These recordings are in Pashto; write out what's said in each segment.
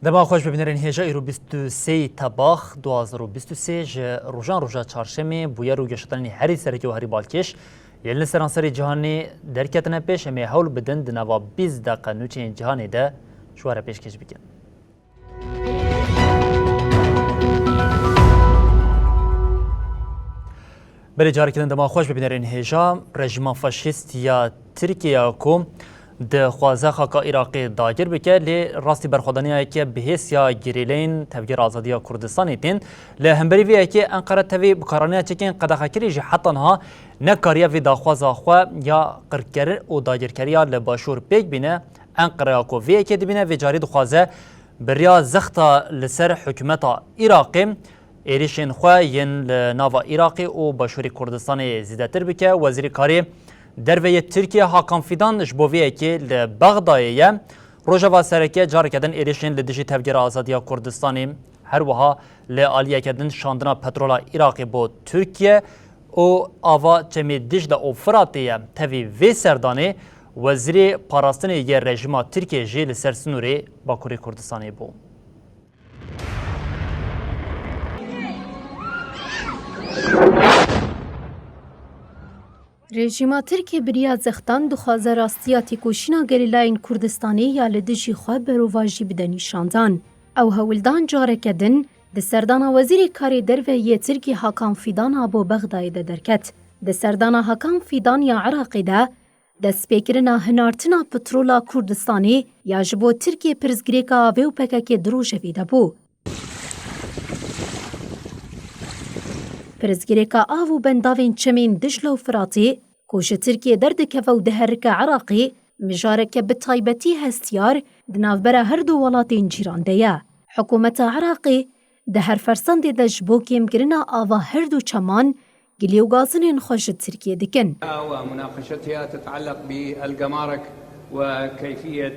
دما خوش ببینرین هجا ایرو 23 تباخ 2023 جه روژان روژا چهارشنبه بویا رو گشتنی هری سرکی و هری بالکش یلن سرانسری جهانی درکتنه پیش امی حول بدن دنوا 20 دقیقه نوچین جهانی ده شواره پیش کش بکن. بله جاری کردن دما خوش ببینرین هجا رژیم فاشیست یا ترکیه کو د خوازه خاکا عراقی داگر بکه لی راستی برخودانی که بهیس یا گریلین تفجیر آزادی کردستان ایتین لی همبری وی که انقره تفی بکارانی چکین قدخکری جی حتی نها نکاریا وی داخوازا خوا یا قرکر و داگرکریا لی باشور پیک بینه انقره کو وی که دبینه وی جاری دخوازه بریا زختا لسر حکومتا عراقی ایریشین خوا ین ناوا عراقی و باشوری کردستان زیدتر بکه وزیر کاری دروی ترکیه حاکم فیدان جبویه که لبغدایه روژاوا سرکه جار کردن ایریشین لدیجی تفجیر آزادی کردستانی هر وها لعالیه کردن شاندنا پترولا عراقی با ترکیه و آوا چمی دیجل و فراتیه تاوی وی سردانه وزیر پاراستن یه رژیم ترکیه جی لسر سنوری باکوری کردستانی بو. رژیما ترکیه بریا زختان دخوازه راستیاتی کوشینا گریلاین کردستانی یا لدجی خواه برواجی بدنی شاندان. او هولدان جاره کدن ده سردانا وزیر کاری دروه یه ترکی حاکم فیدان آبو بغدای ده درکت. ده سردانا حاکم فیدان یا عراقی ده سپیکرنا هنارتنا پترولا کردستانی یا جبو ترکیه پرزگریکا آوه و پکاکی دروژه ویده بو. پرزگریکا آو بنداوین چمین دجل و فراتی کوش ترکیه دردکه و دهرک عراقی مجارک بطایبتی هستیار دنافبره هر دو ولاتین جیران دیا. حکومت عراقی ده هر فرسند ده جبو کم گرنا آوا هر دو چمان گلیو غازنین خوش ترکیه دکن. ومناقشتها تتعلق بالجمارك وكيفية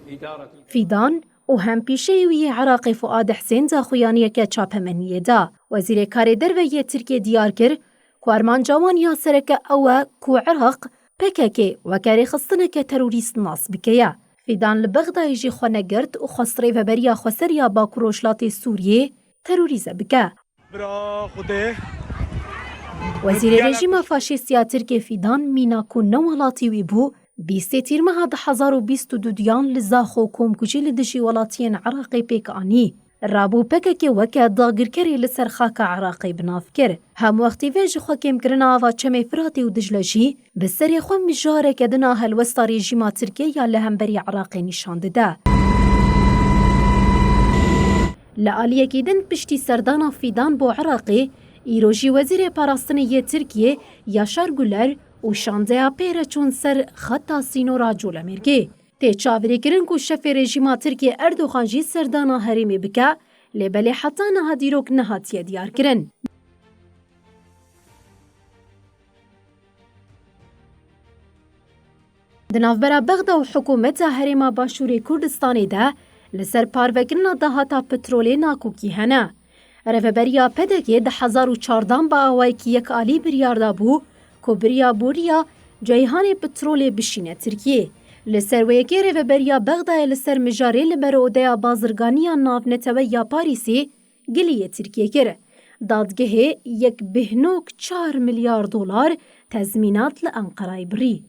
إدارة فیدان و هم پیشه‌وی عراقی فؤاد حسین زاخویانی که چاپمنیه دا وزیر کاری دروی ترکیه دیار کر که ارمان جوان یا سرک اوه که عراق پککی و کاری خستنه که تروریست ناس بکیه. فیدان لبغدای جی خونه گرد و خسری و بریا خسریا با کروشلات سوریه تروریزه بکه. وزیر رژیم فاشیستیا ترکیه فیدان مینا که نولاتی وی بو 20 تیر ماه 2022 دیان لزاخو کومکوچی لدشی ولاتین عراقی پیک آنی. رابو پککی وکه داگرکری لسر خاک عراقی بناف کر. هم وقتی ویج خوکیم کرنا آوا چمی فراتی و دجلجی بسری خو مجاره کدنا هلوستا رژیما ترکیه یا لهمبری عراقی نشان ده. لعالیه کیدن پشتی سردانا فیدان بو عراقی ایروژی وزیر پاراستنی ترکیه یاشار گولر و شانزه پیره چون سر خطا سینو را جول مرگی. تی چاوری کرن کو شف رژیما ترکیه اردوغان جی سردانا هریمی بکه لیبلی حتی نها دیروک نهاتیه دیار کرن. دنافبرا بغدا و حکومت هریما باشوری کردستانی ده لسر پاروکرنا دهاتا پترولی ناکوکی هنه. رفبریا پدکی ده 1014 با آوائی که یک آلی بریارده بو که بریا بوریا جایهان پترول بشینه ترکیه. لسر ویکی رفبریا بغدای لسر مجاری لبرودیا بازرگانی ناو نتوه یا پاریسی گلیه ترکیه کره. دادگه 1.4 میلیارد دلار تضمینات لانقرای بری.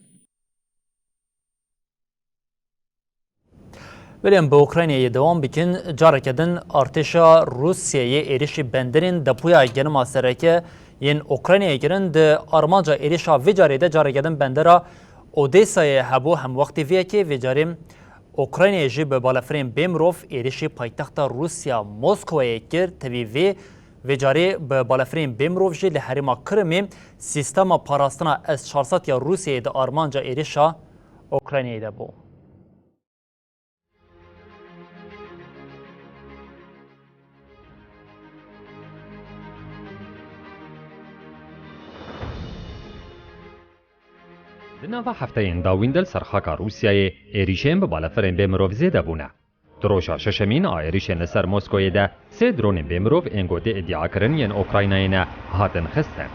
بریم به اوکراینیه دوام بکن جاره کدن ارتشا روسیه ایریشی بندرین دپویا گرما سرکه ین اوکراینیه گرن ده آرمانجا ایریشا ویجاری ده جاره کدن بندرا اودیسای هبو هم وقتی ویه که ویجاریم اوکراینیه جی به بالافرین بیمروف ایریشی پایتخت روسیا موسکویه کرد توی ویجاری به بالافرین بیمروف جی لحریما کرمی سیستم پاراستنا از 400 یا روسیه ده آرمانجا ایریشا اوکراینیه ده بو. دناوا هفتهین داوین دل سرخاکا روسیای ایریشن به بالافرین به مرۆڤ زێدە بوونە. دڕۆژە شەشەمین ئایریشên لەسەر مۆسکۆیە de سێ درۆنên بێ مرۆڤ ên gotê îddiakirin yên Ukraynayê ne hatin xistin.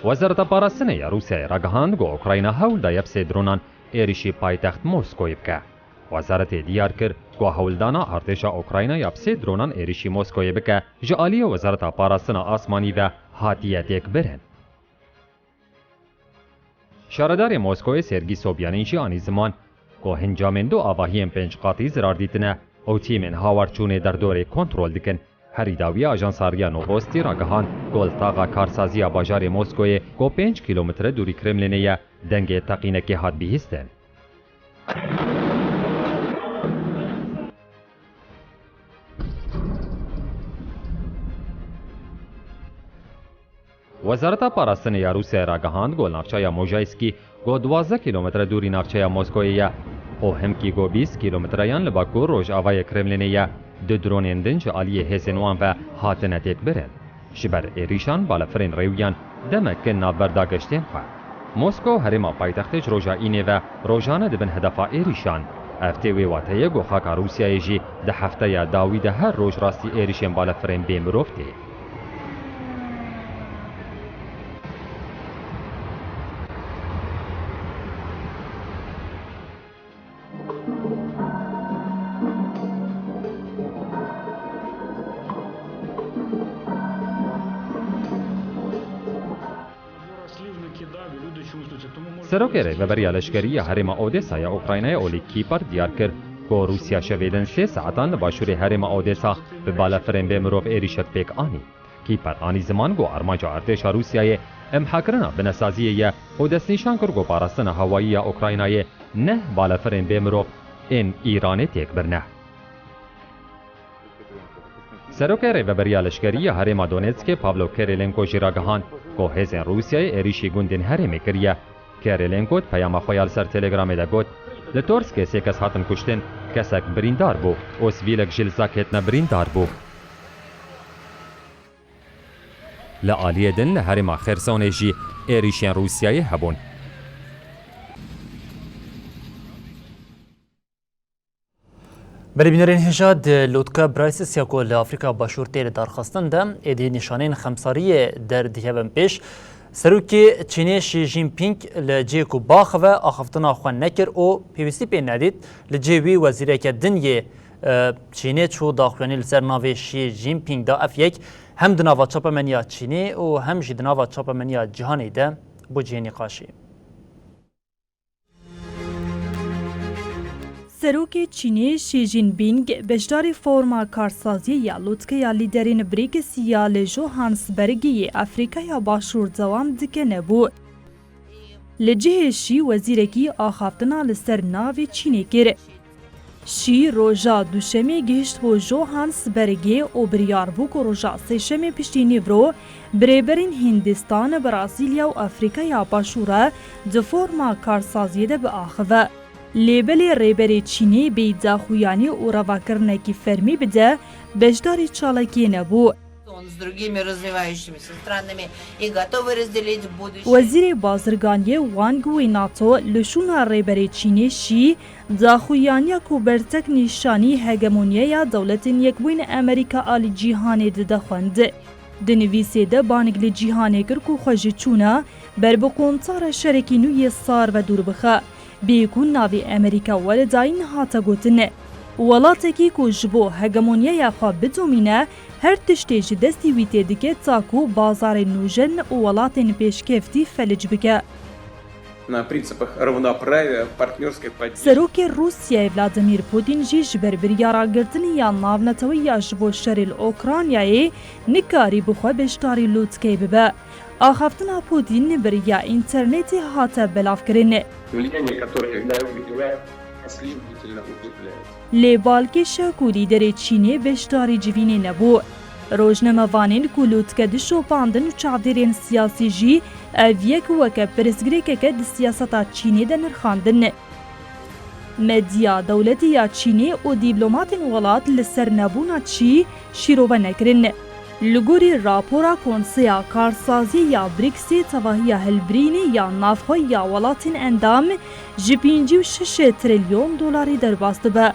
Wezareta Parastinê ya Rûsyayê ragihand got Ukrayna hewl daye sê dronan êrişî paytext Moskoyê bike. Wezaretê diyar kir ku hewldana artêşa Ukrayna ya sê dronan êrişî Moskoyê bike ji aliyê Wezareta Parastina Asmanî ve hatiye têkbirin. Şaredarê Moskoyê Sergî Sobyanîn jî anî ziman ku hincamên du avahiyên pêncqatî zirar dîtine û tîmên hawarçûnê derdorê kontrol dikin. Herî dawiya Ajansariya Novostî ragihand ku li taxa karsaziya bajarê Moskoyê ku 5 kîlometre dûrî Kremlînê ye dengê teqînekê hat bihîstin. Wezareta Parastinê ya Rûsyayê ragihand ku navçeya Mojayskî ku 12 kîlometre dûrî navçeya Moskoyê ye û hemkî ku 20 kîlometreyan li Bakur rojavayê Kremlînê ye du dronên din ji aliyê hêzên wan ve hatine têkbirin. Ji ber êrîşan balafirên rêwiyan demek kin navberda geştên xwe. Moskow herêma paytextê ji roja înê ve rojane dibin hedefa êrîşan. Ev tê wê wateye ku xaka Rûsyayê jî di hefteya dawî de her roj rastî êrîşên balafirên bê mirov tê. Serokê Rêveberiya Leşkerî ya Herêma Odesa ya Ukraynayê Olê Kîpar diyar kir ku Rûsya şevêdin 3 saetan li başûrê Herêma Odesa bi balafirên bê mirov êrîşek pêk anî. Kîpar anî ziman ku armanca artêşa Rûsyayê emhekirina binesaziyê ye û destnîşan kir ku parastina hewayî ya Ukraynayê neh balafirên bê mirov ên Îranê têkbirine. Serokê Rêveberiya Leşkerî ya Herêma Donetskê Pavlo Kirilenko jî ragihand ku hêzên Rûsyayê êrişî gundên Herêmê kiriye. Kirilenko peyama xwe ya li ser Telegramê de got li Torskê sê kes hatin kuştin kesek birîndar bû û sivîlek jî li Zak ketine birîndar bû. Li aliyê din li Herêma Xersonê jî êrişên Rûsyayê hebûn. Berîbînerên hêja di Lotka Braysiya ku li Afrika Başûr tê li darxistin de êdî nîşanên xemsariyê derdikevin pêş. Serokê Çînê Xi Jinping li cê ku baxwe axaftina xwe nekir û pêwîstî pê nedît li cê wî wezîreke din yê Çînê çû daxuyanî li ser navê Xi Jinping da ev yek hem di nava çapemeniya Çînê û hem jî di nava çapemeniya cîhanê de bu cihê nîqaşî. Serokê Çînê Xi Jinping beşdarê forma karsaziyê ya lûtkeya lîderên BRICS ya li Johannesburgê Afrikaya Başûr dewam dike nebû. Li cihê Xi wezîrekî axaftina li ser navê Çînê kir. Şî roja duşemê gihişt bo Johannesburgê û biryar bû ku roja sêşemê piştî nîvro birêberên Hindistan, Brasîlya û Afrikaya Başûr di forma karsaziyê de biaxive. Lêbelê rêberê Çînê bê daxuyanî û revakirinekî fermî bide beşdarê çalakiyê nebû. Wezîrê Bazirganiyê Wang Weinato li şûna rêberê Çînê Şî daxuyaniya ku bertek nîşanî hegemonyeya dewletên Yekbûyîn Amerîka alî cîhanê dide xwend. Di nivîsê de banik li cîhanê kir ku xwe ji çûna ber bi kontara şerekî nû yê sar ve dûr bixe. Bêkûn navê Amerîka weledayîn hate gotin. Welatekî ku ji bo hegemonyeya xwe bidomîne her tiştê ji destî wî tê dike ta ku bazarên nûjen û welatên pêşkevtî felic bike. Serokê Rûsyayê Vladimir Putin jî ji ber biryara girtinê ya navnetewiya ji bo şerê li Ukraynayê nikarî bi xwe beşdarî lûtkê bibe. Axaftina Putin biriya internetê hate belavkirin. Lê balkêşa ku lîderê Çînê beşdarî civînê nebû. Rojnamevanên ku lûtke dişopandin û çavdêrên siyasî jî ev yek weke pirsgirêkeke di siyaseta Çînê de nirxandin. Medya dewletî ya Çînê û dîplomatên welat li ser nebûna çî şîrove nekirin. لگوری راپورا کنسیا کارسازی یا بریکسی تواهی هلبرینی یا نافخوی یا ولاتین اندام جی 56 تریلیون دلاری درباست به.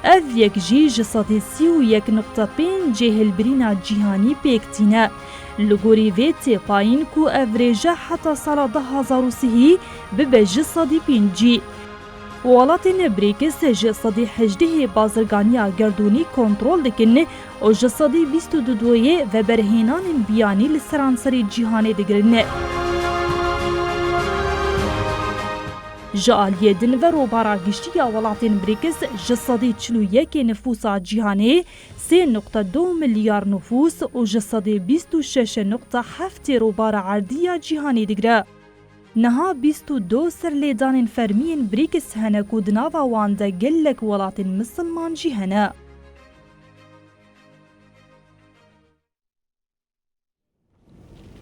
اف یک جی جسادی 31.5 هلبرینا جیهانی پیکتینه. لگوری ویتی پایین کو افریجه حتی سال 2030 به جسادی 5. ولاتین بریکس جسادی 18 بازرگانیا گردونی کنترل دکن و جسادی 22 و برهینان بیانی لسرانسری جیهانی دگرنه. جالیه دنور و باراگشتی ولاتین بریکس جسادی 41 نفوسا جیهانی 3.2 میلیارد نفوس و جسادی 26.7 روبار عردی جیهانی دگره. نها 22 سرلیدان فرمین بریکس هنه کودنا و وانده گلک ولاتین مسلمان جی هنه.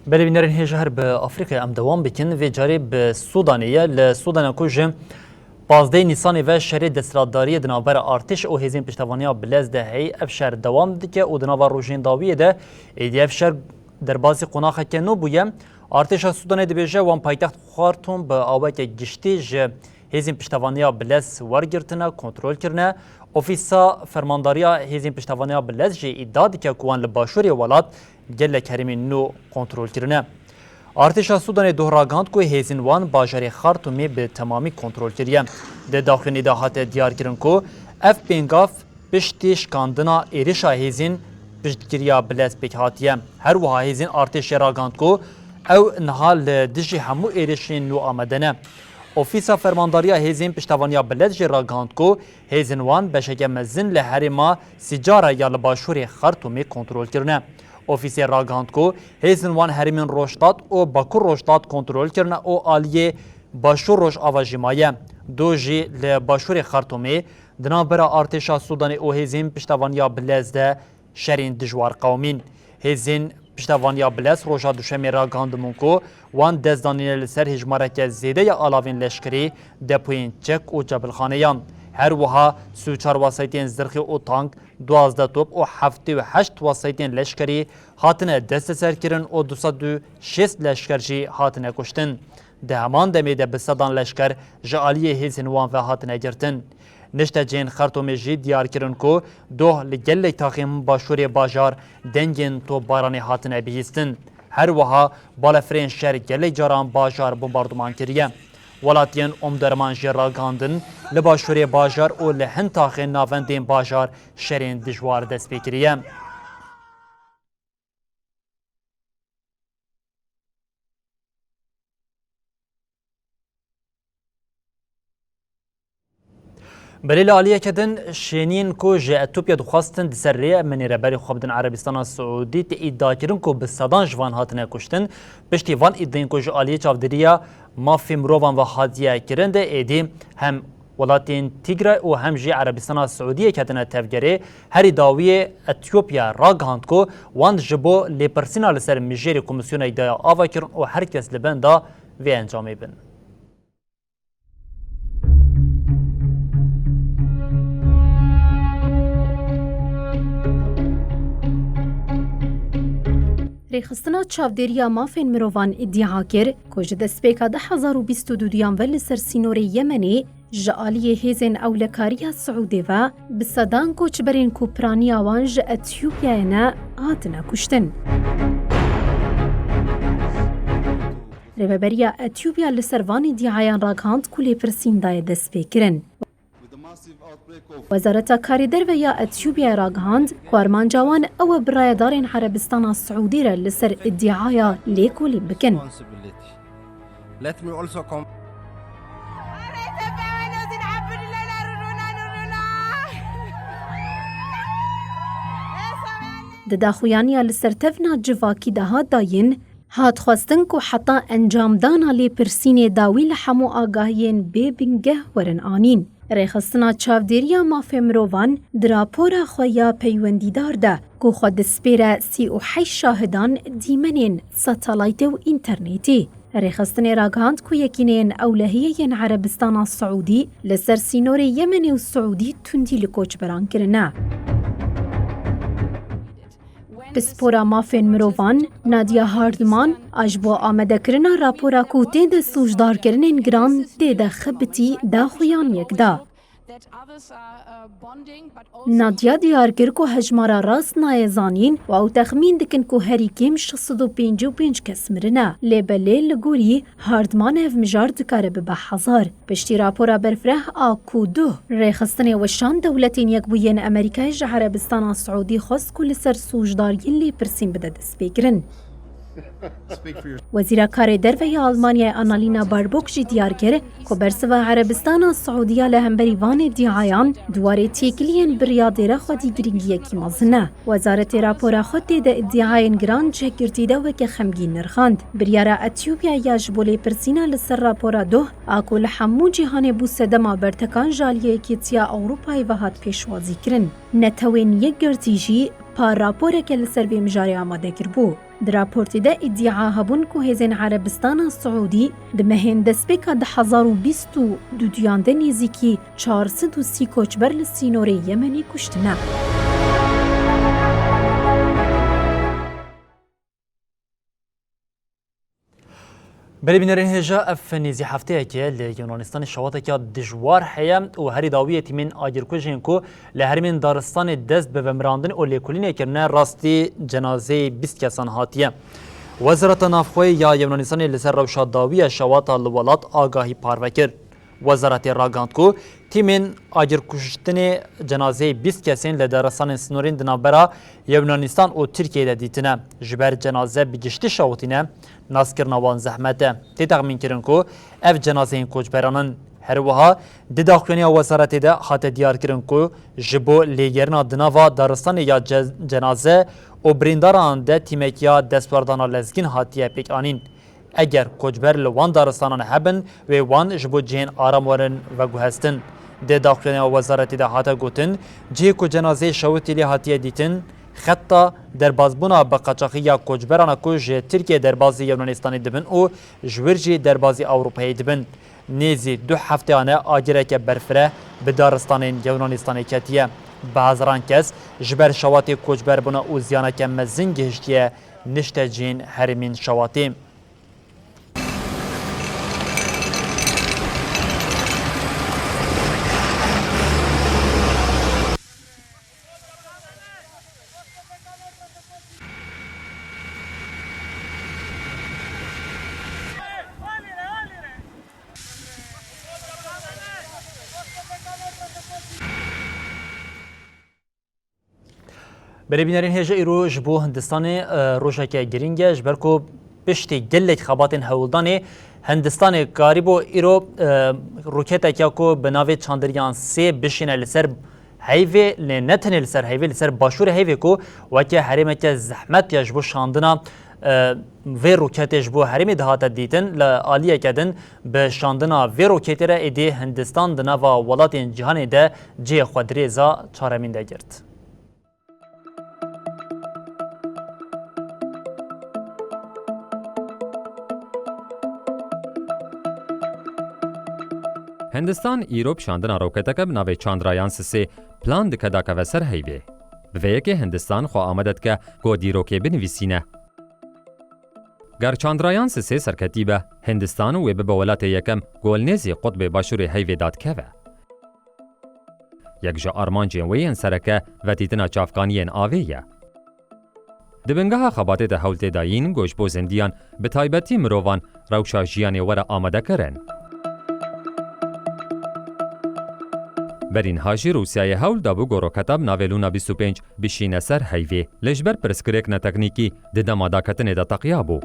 بله بینرین هیچ هر به آفریقای ام دوام بکن و جاری به سودانیه لسودان کوچه 15 نیسان و شهر دستراداری دنابر ارتش او هزین پشتوانیا بلز ده هی افشار دوام دیگه او دنابر روشین داویه ده ایدی افشار در بازی قناخه که نو بویم ارتش سودان دبیجه وان پایتخت خارتون به آوک گشتی ج هزین پشتوانیا بلز ورگرتنه کنترل کرنه اوفیسا فرمانداریا هزین پشتوانیا بلز ج ایداد که کوان لباشوری ولات گل کریمی نو کنترل کرنه ارتش سودان دوهراگاند کو هزین وان باجری خارتومی به تمامی کنترل کریه ده داخل نداهات دیار کرن کو اف پینگاف پشتیش کاندنا ایریشا هزین پشتگیریا بلز بکهاتیه هر وها هزین ارتش راگاند کو او نهال دجی همو ایریشین نو آمدنه اوفیسا فرمانداریا هزین پشتوانیا بلد راگاند کو هزین وان بشک مزن لحرما سیجارا یا لباشوری خرطومی کنترل کرنه اوفیسی راگاند کو هزین وان هرمین روشتات او باکور روشتات کنترل کرنه او آلیه باشور روش آواجیمایه دو جی لباشوری خرطومی دنابرا ارتشا سودانی او هزین پشتوانیا بلزده شرین دجوار قومین هزین پشتوانیا بلس روژا دوشمی را گاندمون کو وان دزدانین لسر هجمارک زیده یا آلاوین لشکری دپوین چک و جبلخانیان هر وها 34 واسطین زرخی و تانک 12 توپ و 78 واسطین لشکری هاتنه دست سر کرن و 206 لشکرجی هاتنه کشتن ده همان دمیده بسدان لشکر جعالی هیزن وان و هاتنه گرتن نشته جین خرطومی جی دیار کرن کو دوه لگل تاخیم باشوری باجار دنگین تو بارانی هاتنه بیستن هر وها بالفرین شهر گل جاران باجار بمباردمان کریه ولاتین درمان جی راگاندن لباشوری باجار و لهن تاخین ناوندین باجار شرین دجوار دست بکریه بلیل عالیه کدن شینین کو جه اتوپیا دخواستن دسریه منی ربری خوابدن عربستان السعودی تی ادعا کرن کو بسادان جوان هاتنه کشتن پشتی وان ادعین کو جه عالیه چاودریا مافی مروان و حادیه کرن ده ایدی هم ولاتین تیگرای و هم جه عربستان السعودی کدن تفگره هری داوی اتوپیا راگهاند کو وان جبو لیپرسینا لسر میجری کمیسیون ایدایا آوا کرن و هر کس لبن دا وی انجامی بن ریخستنا چاودریا مافین مروان ادعا کرد که دستپیکا 2022 دیان ولی سر سینور یمنی جعالی هیزن اولکاریا سعودی و بسادان کوچبرین کوپرانی آوان ج اتیوپیاینا آتنا کشتن. ریوبریا اتیوپیا لسروان ادعایان راگهاند کلی پرسین دای دستپیکرن. وزارت کاریدر و یا اتیوپیا راگهاند کوارمان جوان او برایدارین عربستان السعودی را لسر ادعایا لیکولی بکن. دداخویانیا لسر تفنا جواکی دهات داین هات خواستن کو حتی انجام دانا لی پرسین داوی لحمو آگاهین بی بنگه ورن آنین. ریخستنا چاودریا مافی مروان دراپورا خویا پیوندیدار ده که خود دسپیره 38 شاهدان دیمنین ساتالایت و اینترنیتی. ریخستن راگهاند که یکینین اولهیین عربستان السعودی لسر سینور یمن و سعودی تندی لکوچ بران کرنه. پسپورا مافین مروان نادیا هاردمان اجبو آمده کرنا راپورا کو تید سوجدار کرنین گران تید خبتی دا خویان یک دا. نادیا دیار کر کو هجمارا راست نایزانین و او تخمین دکن کو هری کم 655 کس مرنه. لیبله لگوری هاردمان اف مجار دکاره به هزار. پشتی راپورا برفره آکو دو. ریخستن وشان دولتین یک بوین امریکای عربستان سعودی خواست کل سر سوجدارین لی پرسیم بده دست بگرن. وزیر کار دروی آلمانیا آنالینا باربوک جی دیار کرد که برسوا عربستان سعودی لهمبری وان دیعایان دواره تیکلین بریادر خودی گرینگی کی مزنه. وزارت راپورا خود ده ادعاین گران چه کرتیده و که خمگین نرخاند. بریارا اتیوپیا یاج بولی پرسینا لسر راپورا دو آکل حمو جهان بو سدما برتکان جالیه کیتیا اوروپای و هات پیشوازی کرن. نتوین یک گرتیجی پا راپورا که لسر بی مجاری آماده کربو. در راپورتی ده ادعا هبون که هزین عربستان سعودی دمهن دسپیکا 2020 دو دیانده نیزیکی 430 کوچبر لسینور یمنی کشتنه. بری بینرین هجا اف نیزی هفته که لیونانستان شواته که دجوار حیا و هری داویتی من آجرکوژین کو لهرمین دارستان دست به ومراندن و لیکولین کرنه راستی جنازه 20 کسان هاتیه. وزارت نافخوی یا یونانستان لسر روشاد داوی شواته لولات آگاهی پاروکر. وزارت راگاند کو تیمین آجرکوشتن جنازه 20 کسین لدارستان سنورین دنابرا یونانستان و ترکیه دیتنه. جبر جنازه بگشتی شوتینه ناسکرنا وان زحمته. تی تخمین کرن کو اف جنازه این کوچبرانن هر وها د داخلنی وزارت ده خاطر دیار کرن کو جبو لیگرنا دناوا دارستان یا جنازه و برینداران ده تیمکیا دستوردانا لزگین هاتیه پیکانین. اگر کوچبر لوان دارستانان هبن و وان جبو جین آرام ورن و گوهستن. د داخلنی وزارت ده هاتا گوتن جی کو جنازه شوتی لی هاتیه دیتن خطا در بازبونا با قاچاقی کوچبران کو ژ ترکیه در بازی یونانستان دبن او جورجی در بازی اروپایی دبن. نیزی 2 هفته آنه آجره که برفره به دارستان یونانستان کتیه. بعضران کس جبر شواتی کوچبر بنا او زیانه که مزین گهشتیه نشته جین هرمین شواتی. بری بینرین هجا ایرو جبو هندستان روشا که گرینگه جبر کو پشتی گلک خباتین هولدانی هندستان قریبو ایرو روکتا که کو بناوی چاندریان 3 بشینه لسر هیوی لنتنه لسر هیوی لسر باشور هیوی کو وکه حریمه که زحمت یا جبو شاندنا و روکت جبو حریمی دهات دیتن لآلیه کدن به شاندنا و روکتی را ایدی هندستان دناوا ولات جهان ده جی خودریزا چارمین ده گرد. هندستان ایروب شاندنا روکتک بناوی چاندرایان 3 پلان دکه که وسر هیوی. به که هندستان خو آمدد که گودی روکه بنویسینه. گر چاندرایان 3 سرکتی به هندستان و به ولات یکم گولنیزی قطب باشور هیوی داد که و. یک جا آرمان جنوی سرکه و تیتنا چافکانی آویه. دبنگاه خباتت حولت داین گوش بو زندیان به تایبتی مروان روشا جیانی ور آمده کرن. برین هاجی روسیای هول دابو گورو کتاب ناولونا 25 بشینه سر هیوی لجبر پرسکریک نتکنیکی ددما کتن دا تقیابو.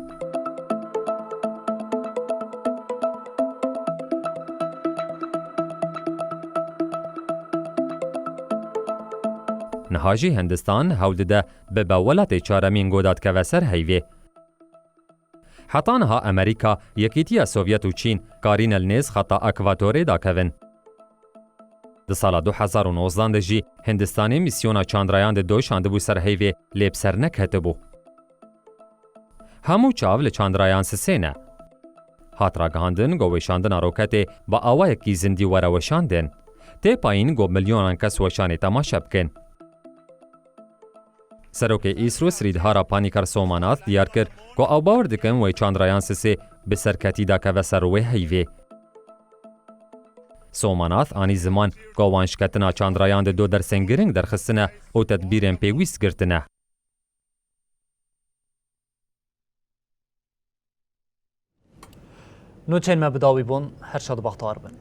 نهاجی هندستان هول ده به باولات چارمین گودات که وسر هیوی. حتانها امریکا یکیتیا سوویت و چین کارین النیز خطا اکواتوری دا کون. د سال 2019 جی هندستانی میسیونا چاندرایان د 2 شانده بو سر هیوی لیب سر نکهته بو. همو چاو لچاندرایان 3 نه. هات را گهاندن گوی شاندن روکته با آوای کی زندی ورا وشاندن. تی پایین گو میلیونان کس وشانی تماشا بکن. سروک ایسرو سریدهارا پانیکار سومانات دیار کرد که او باور دکن وی چاندرایان سه به سرکتی دا که و سروه هیوه. سومانات آنی زمان که وانشکتنا چاندرایان دو در سنگرنگ در خستنه او تدبیرن پیویست گرتنه. نوچین ما بداوی بون هر شاد بختار بن.